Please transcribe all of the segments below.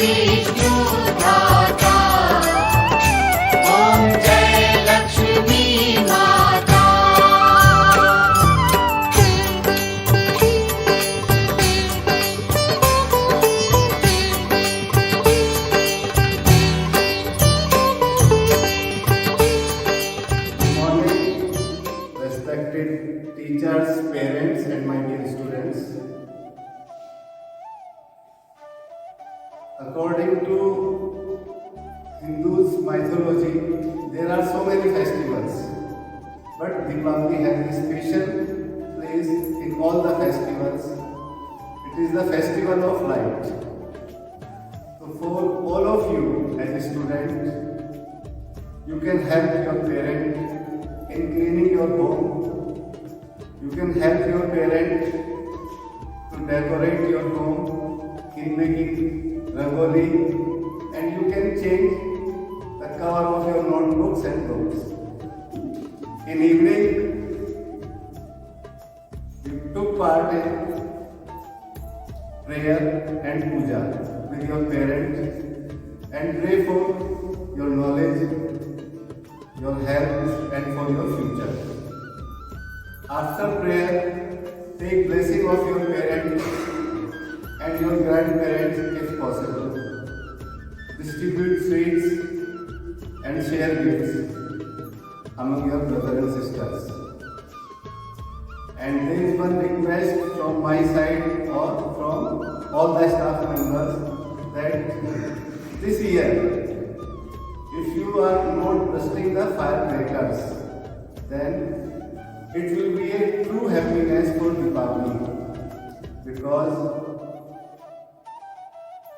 विष्णुदाता ॐ जय लक्ष्मी माता। Respected teachers, parents, and my dear students. According to Hindus mythology, there are so many festivals, but Deepavali has a special place in all the festivals. It is the festival of light. So for all of you as a student, you can help your parent in cleaning your home. You can help your parent to decorate your home in making rangoli, and you can change the cover of your notebooks and books. In evening, you took part in prayer and puja with your parents and pray for your knowledge, your health, and for your future. After prayer, take blessing of your parents and your grandparents if possible. Distribute sweets and share gifts among your brothers and sisters. And there is one request from my side or from all the staff members that this year, if you are not bursting the firecrackers, then it will be a true happiness for Deepavali, because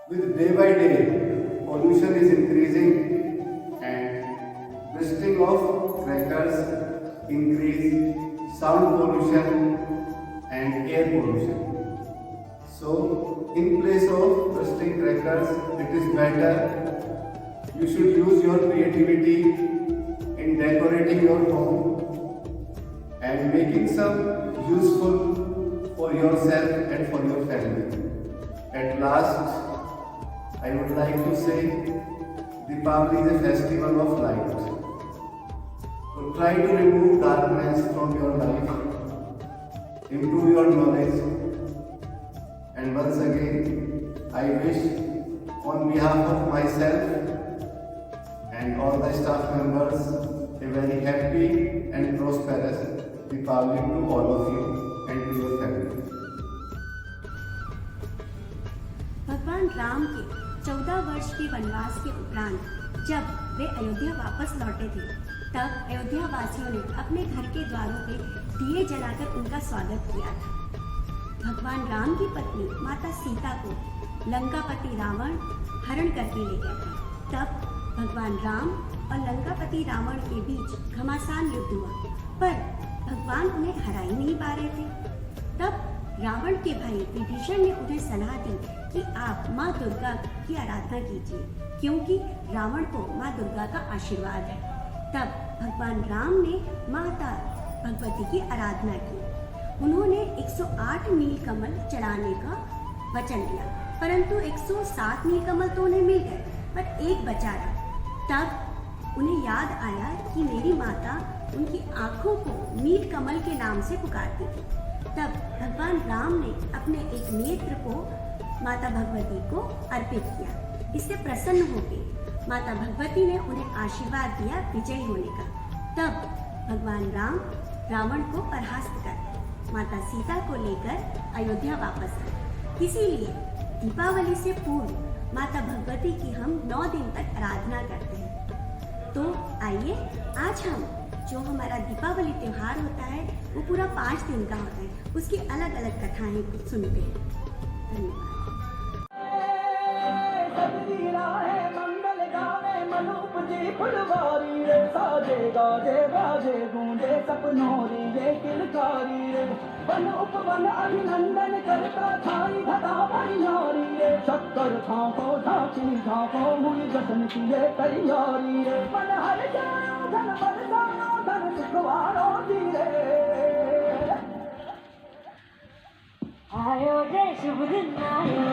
with day by day pollution is increasing and bursting of crackers increase sound pollution and air pollution. So in place of bursting crackers, it is better you should use your creativity in decorating your home and making some useful for yourself and for your family. At last, I would like to say Deepavali is a festival of light. So try to remove darkness from your life, improve your knowledge, and once again, I wish on behalf of myself and all the staff members a very happy and prosperous Deepavali to all of you and to your family. भगवान राम के 14 वर्ष के वनवास के उपरांत जब वे अयोध्या वापस लौटे थे, तब अयोध्या वासियों ने अपने घर के द्वारों पे दिए जलाकर उनका स्वागत किया था। भगवान राम की पत्नी माता सीता को लंकापति रावण हरण करके ले गया था। तब भगवान राम और लंकापति रावण के बीच घमासान युद्ध हुआ, पर भगवान उन्हें हरा ही नहीं पा रहे थे। तब रावण के भाई विभीषण ने उन्हें सलाह दी कि आप माँ दुर्गा की आराधना कीजिए, क्योंकि रावण को माँ दुर्गा का आशीर्वाद है। तब भगवान राम ने माता भगवती की आराधना की। उन्होंने 108 नीलकमल चढ़ाने का वचन दिया, परंतु 107 नीलकमल तो उन्हें मिल गए, पर एक बचा रहा। तब उन्हें याद आया कि मेरी माता उनकी आंखों को नीलकमल के नाम से पुकारती थी। तब भगवान राम ने अपने एक नेत्र को माता भगवती को अर्पित किया। इससे प्रसन्न होकर माता भगवती ने उन्हें आशीर्वाद दिया विजयी होने का। तब भगवान राम रावण को परास्त कर माता सीता को लेकर अयोध्या वापस आए। इसीलिए दीपावली से पूर्व माता भगवती की हम 9 दिन तक आराधना करते हैं। तो आइए आज हम जो हमारा दीपावली त्योहार होता है वो पूरा 5 दिन का होता है, उसकी अलग अलग कथाएं सुनते हैं। धन्यवाद। फुलवारी रे साजे गाजे बाजे गूंजे सपनोरी ये किलकारी रे वन उपवन अभिनंदन करता थाई धता परियारी रे शक्कर झांको झांकी झांको हुई जश्न की ये तैयारी रे मन हर जाओ धन बरसाओ धन सुखवारो दी रे आयो रे शुभ दिन आयो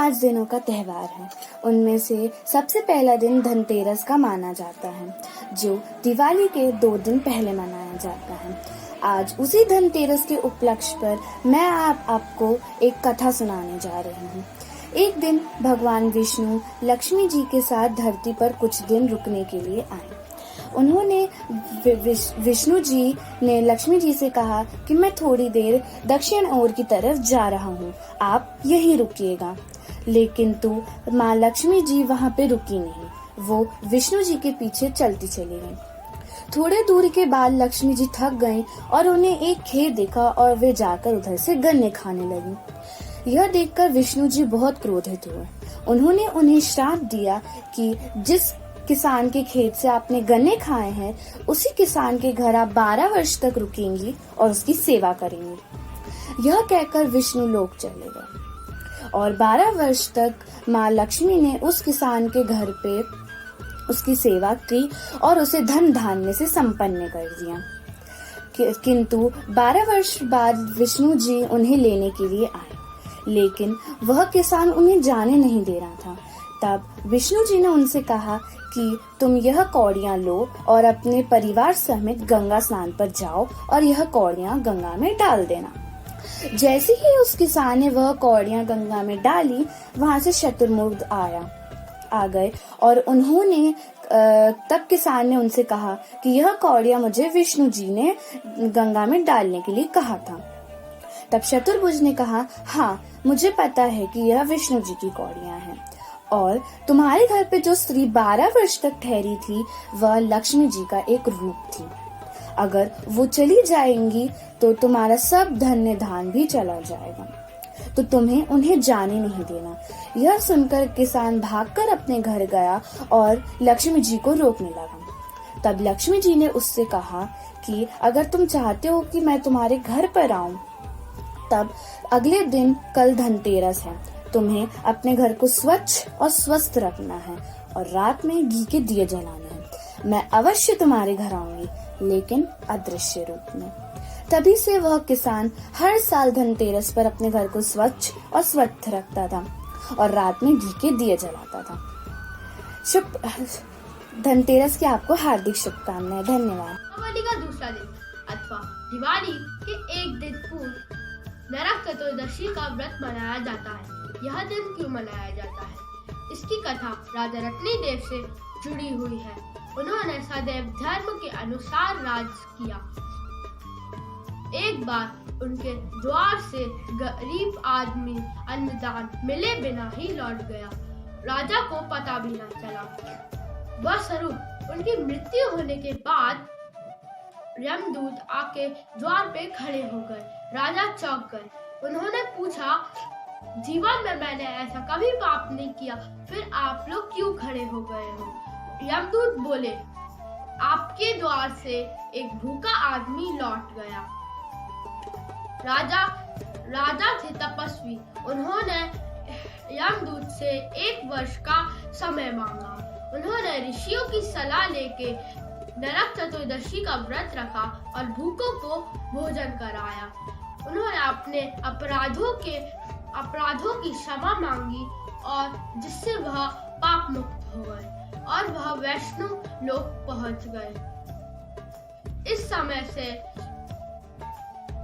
5 दिनों का त्योहार है। उनमें से सबसे पहला दिन धनतेरस का माना जाता है, जो दिवाली के 2 दिन पहले मनाया जाता है। आज उसी धनतेरस के उपलक्ष्य पर मैं आपको एक कथा सुनाने जा रही हूँ। एक दिन भगवान विष्णु लक्ष्मी जी के साथ धरती पर कुछ दिन रुकने के लिए आए। उन्होंने विष्णु जी ने लक्ष्मी जी से कहा कि मैं थोड़ी देर दक्षिण ओर की तरफ जा रहा हूँ, आप यहीं रुकिएगा। लेकिन माँ लक्ष्मी जी वहाँ पे रुकी नहीं, वो विष्णु जी के पीछे चलती चली गई। थोड़े दूर के बाद लक्ष्मी जी थक गईं और उन्हें एक खेत देखा और वे जाकर उधर से गन्ने खाने लगी। यह देखकर विष्णु जी बहुत क्रोधित हुए। उन्होंने उन्हें श्राप दिया कि जिस किसान के खेत से आपने गन्ने खाए हैं, उसी किसान के घर आप 12 वर्ष तक रुकेंगी और उसकी सेवा करेंगी। यह कहकर विष्णु लोक चले गए और 12 वर्ष तक माँ लक्ष्मी ने उस किसान के घर पे उसकी सेवा की और उसे धन धान्य से संपन्न कर दिया। किंतु 12 वर्ष बाद विष्णु जी उन्हें लेने के लिए आए, लेकिन वह किसान उन्हें जाने नहीं दे रहा था। तब विष्णु जी ने उनसे कहा कि तुम यह कौड़ियाँ लो और अपने परिवार समेत गंगा स्नान पर जाओ और यह कौड़ियाँ गंगा में डाल देना। जैसे ही उस किसान ने वह कौड़ियाँ गंगा में डाली, वहाँ से शत्रुमुर्द आ गए और उन्होंने तब किसान ने उनसे कहा कि यह कौड़ियाँ मुझे विष्णु जी ने गंगा में डालने के लिए कहा था। तब चतुर्भुज ने कहा, हाँ मुझे पता है कि यह विष्णु जी की कौड़ियाँ हैं और तुम्हारे घर पे जो स्त्री 12 वर्ष तक ठहरी थी वह लक्ष्मी जी का एक रूप थी। अगर वो चली जाएंगी तो तुम्हारा सब धन्य धान भी चला जाएगा, तो तुम्हें उन्हें जाने नहीं देना। यह सुनकर किसान भागकर अपने घर गया और लक्ष्मी जी को रोकने लगा। तब लक्ष्मी जी ने उससे कहा कि अगर तुम चाहते हो कि मैं तुम्हारे घर पर आऊं, तब अगले दिन कल धनतेरस है, तुम्हें अपने घर को स्वच्छ और स्वस्थ रखना है और रात में घी के दिए जलाने हैं। मैं अवश्य तुम्हारे घर आऊंगी, लेकिन अदृश्य रूप में। तभी से वह किसान हर साल धनतेरस पर अपने घर को स्वच्छ और स्वस्थ रखता था और रात में घी के दिए जलाता था। शुभ धनतेरस की आपको हार्दिक शुभकामनाएं। धन्यवाद। दीपावली का दूसरा दिन अथवा दिवाली के एक दिन पूर्व नरक चतुर्दशी का व्रत मनाया जाता है। यह दिन क्यों मनाया जाता है? इसकी कथा राजा रत्नीदेव से जुड़ी हुई है। उन्होंने सदैव धर्म के अनुसार राज किया। एक बार उनके द्वार से गरीब आदमी अन्नदान मिले बिना ही लौट गया। राजा को पता भी न चला। वह स्वरूप उनकी मृत्यु होने के बाद यमदूत आके द्वार पे खड़े हो गए। राजा चौंक गए। उन्होंने पूछा, जीवन में मैंने ऐसा कभी पाप नहीं किया, फिर आप लोग क्यों खड़े हो गए हो? यमदूत बोले, आपके द्वार से एक भूखा आदमी लौट गया। राजा थे तपस्वी। उन्होंने यमदूत से 1 वर्ष का समय मांगा। उन्होंने ऋषियों की सलाह लेके नरक चतुर्दशी का व्रत रखा और भूखों को भोजन कराया। उन्होंने अपने अपराधों की क्षमा मांगी और जिससे वह पाप मुक्त हो गए और वह वैष्णो लोक पहुंच गए। इस समय से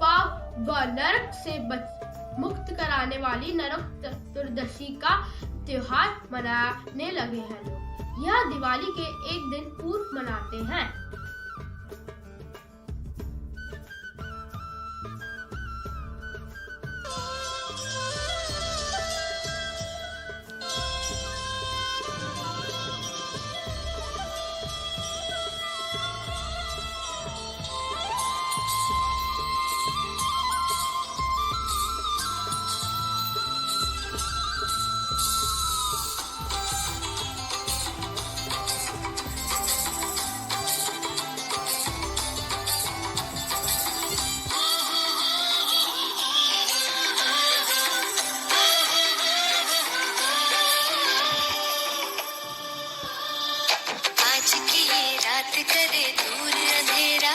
पाप व नरक से मुक्त कराने वाली नरक चतुर्दशी का त्योहार मनाने लगे हैं लोग। यह दिवाली के एक दिन पूर्व मनाते हैं। करे दूर अंधेरा,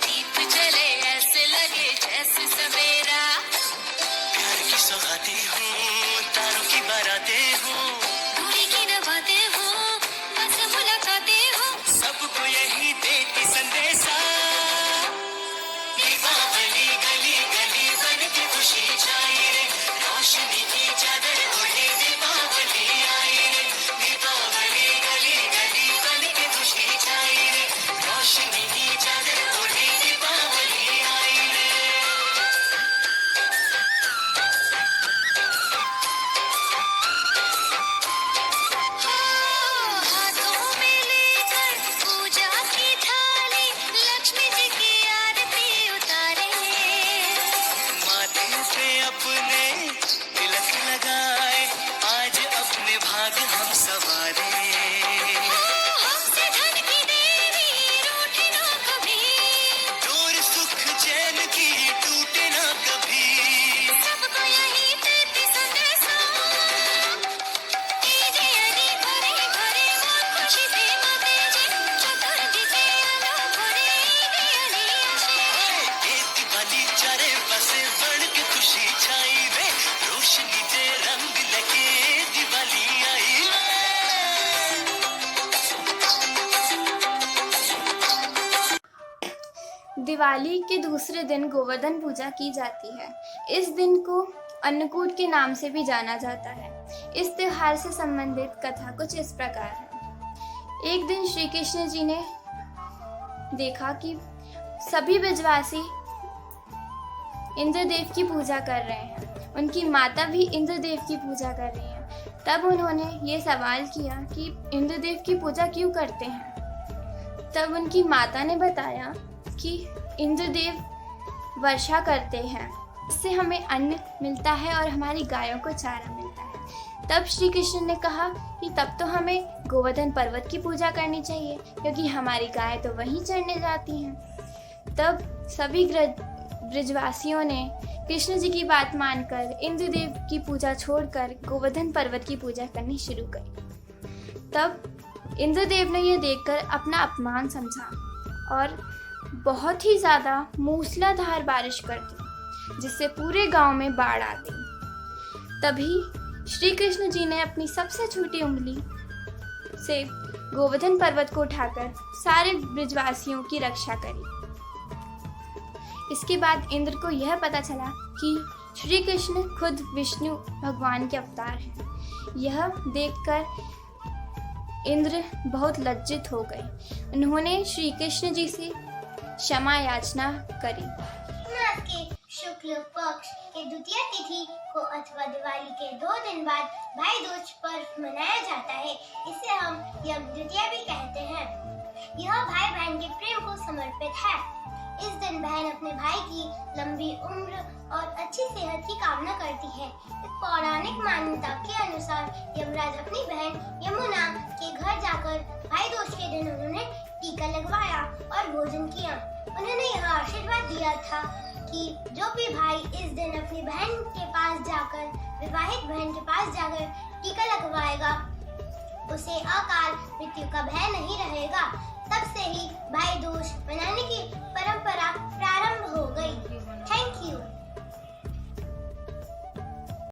दीप जले ऐसे लगे जैसे सवेरा। प्यार की सौगाती हूँ, तारों की बारिश दिवाली के दूसरे दिन गोवर्धन पूजा की जाती है। इस दिन को अन्नकूट के नाम से भी जाना जाता है। इस त्योहार से संबंधित कथा कुछ इस प्रकार है। एक दिन श्री कृष्ण जी ने देखा कि सभी ब्रजवासी इंद्रदेव की पूजा कर रहे हैं, उनकी माता भी इंद्रदेव की पूजा कर रही है। तब उन्होंने ये सवाल किया कि इंद्रदेव की पूजा क्यों करते हैं। तब उनकी माता ने बताया कि इंद्रदेव वर्षा करते हैं, इससे हमें अन्न मिलता है और हमारी गायों को चारा मिलता है। तब श्री कृष्ण ने कहा कि तब तो हमें गोवर्धन पर्वत की पूजा करनी चाहिए, क्योंकि हमारी गाय तो वहीं चरने जाती हैं। तब सभी ब्रजवासियों ने कृष्ण जी की बात मानकर इंद्रदेव की पूजा छोड़कर गोवर्धन पर्वत की पूजा करनी शुरू करी। तब इंद्रदेव ने यह देखकर अपना अपमान समझा और बहुत ही ज़्यादा मूसलाधार बारिश कर दी, जिससे पूरे गांव में बाढ़ आ गई। तभी श्री कृष्ण जी ने अपनी सबसे छोटी उंगली से गोवर्धन पर्वत को उठाकर सारे ब्रजवासियों की रक्षा करी। इसके बाद इंद्र को यह पता चला कि श्री कृष्ण खुद विष्णु भगवान के अवतार हैं। यह देखकर इंद्र बहुत लज्जित हो गए। उन्होंने श्री कृष्ण जी से क्षमा याचना करी। मास के शुक्ल पक्ष के द्वितीय तिथि को अथवा दिवाली के 2 दिन बाद भाई दूज पर्व मनाया जाता है। इसे हम यज्ञ द्वितीया भी कहते हैं। यह भाई बहन के प्रेम को समर्पित है। इस दिन बहन अपने भाई की लंबी उम्र और अच्छी सेहत की कामना करती है। एक पौराणिक मान्यता के अनुसार यमराज अपनी बहन यमुना के घर जाकर भाई दूज के दिन उन्होंने टीका लगवाया और भोजन किया। उन्होंने यह आशीर्वाद दिया था कि जो भी भाई इस दिन अपनी बहन के पास जाकर, विवाहित बहन के पास जाकर टीका लगवाएगा, उसे अकाल मृत्यु का भय नहीं रहेगा। तब से ही भाई दूज मनाने की